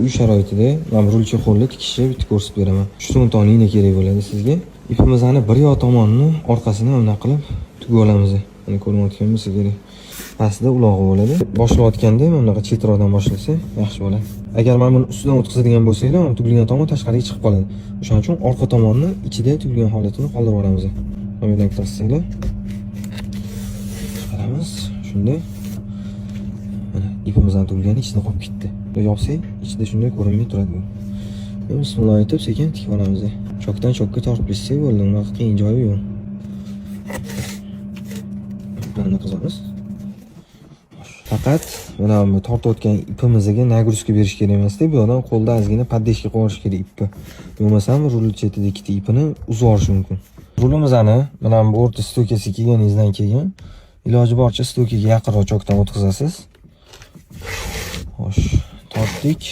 Uy sharoitida men rulcha qo'lni tikishni bitta ko'rsatib beraman. 3 to'ntoni igna kerak bo'ladi sizga. Ipimizni bir yo tomonni orqasini bunday qilib tugib olamiz. Mana ko'rayotgan bo'lsa kerak. Pastda ulog'i bo'ladi. Boshlayotganda bunaqa chetroqdan boshlasa yaxshi bo'ladi. Agar men buni ustidan o'tkazadigan bo'lsanglar, tugilgan tomon tashqariga chiqib qoladi. O'shaning uchun orqa tomonni ichida tugilgan holatini qoldirib olamiz. Mana bunday qilsanglar. Chiqaramiz. Shunda mana ipimizdan tugilgani ichida qolib ketdi. Yopsak, ichida shunday ko'rinmay turadi. Bismillah aytib sekin tikib olamiz. Chokdan chokka tortib bersak bo'ldi, unaqa qiyin joyi yo'q. Buni qilamiz. Faqat mana bu tortayotgan ipimizga nagruska berish kerak emas-da, bu yerdan qo'lda ozgina paddeshga qo'yish kerak ipni. Bo'lmasam rul chetida ikkita ipini uzib olish mumkin. Rulimizni mana bu o'rta stokasi kelganingizdan keyin iloji boricha stokaga yaqinroq chokdan o'tkazasiz. Xo'sh, tortdik.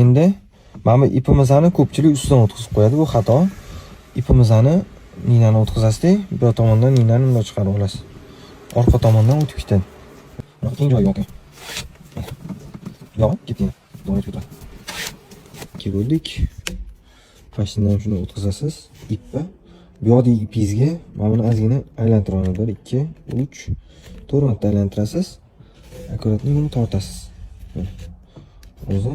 Endi mana bu ipimizni ko'pchilik ustidan o'tkazib qo'yadi, bu xato. Ipimizni ninani o'tkazasiz, bir tomondan ninani bunday chiqarib olasiz. Orqa tomondan o'tib ketadi. Keyin joyi yo'q. Yo'q, ketdi. To'g'ri ketdi. Keldik. Pashtindan shuni o'tkazasiz. Ipni bu yoqdagi ipingizga mana buni ozgina aylantirasiz. 1 2 3 4 marta aylantirasiz. Akkuratni buni tortasiz. O'zi